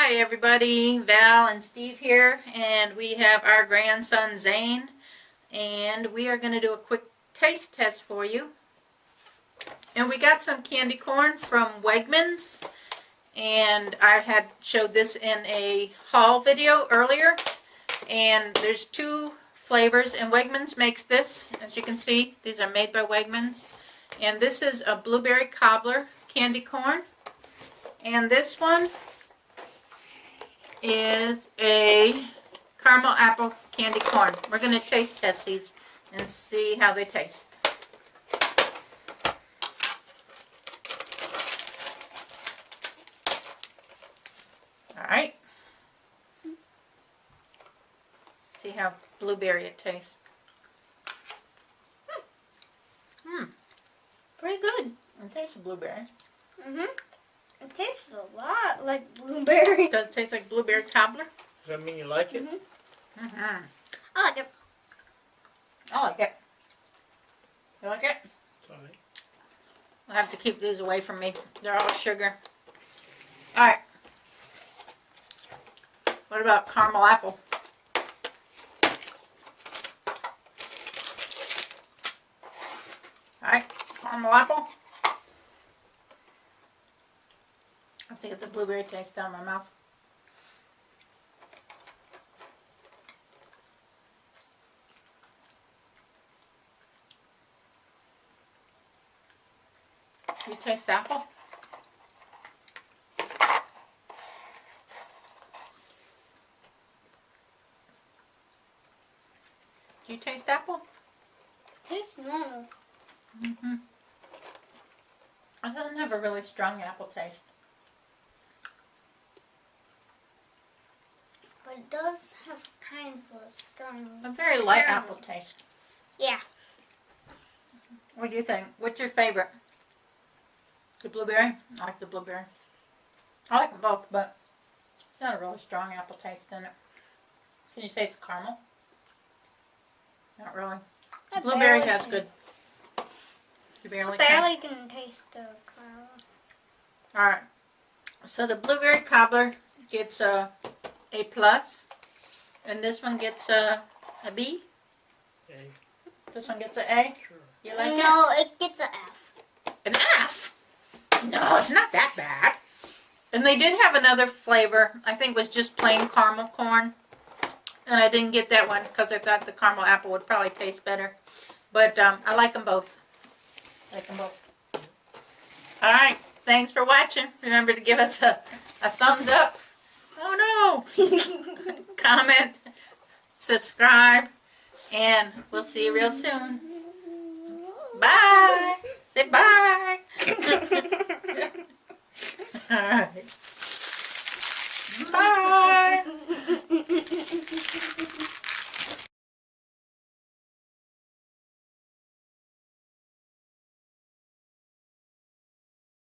Hi everybody, Val and Steve here, and we have our grandson Zane, and we are going to do a quick taste test for you. And we got some candy corn from Wegmans, and I had showed this in a haul video earlier, and there's two flavors, and Wegmans makes this. As you can see, these are made by Wegmans, and this is a blueberry cobbler candy corn, and this one is a caramel apple candy corn. We're going to taste test these and see how they taste. Alright. See how blueberry it tastes. Pretty good. It tastes of blueberry. It tastes a lot like blueberry. Does it taste like blueberry cobbler? Does that mean you like it? I like it. I like it. You like it? It's alright. I'll have to keep these away from me. They're all sugar. Alright. What about caramel apple? Alright, caramel apple. I have to get the blueberry taste down my mouth. You taste apple? Do you taste apple? Tastes normal. It doesn't have a really strong apple taste. But it does have kind of a strong... A very light apple taste. Yeah. What do you think? What's your favorite? The blueberry? I like the blueberry. I like them both, but it's not a really strong apple taste in it. Can you taste caramel? Not really. Blueberry has good. You barely Barely can taste the caramel. Alright. So the blueberry cobbler gets a plus, and this one gets a B. A. This one gets an A. Sure. You like it? No, it gets an F. An F? No, it's not that bad. And they did have another flavor. I think it was just plain caramel corn. And I didn't get that one because I thought the caramel apple would probably taste better. But I like them both. Alright, thanks for watching. Remember to give us a thumbs up. Oh no! Comment, subscribe, and we'll see you real soon. Bye! Say bye!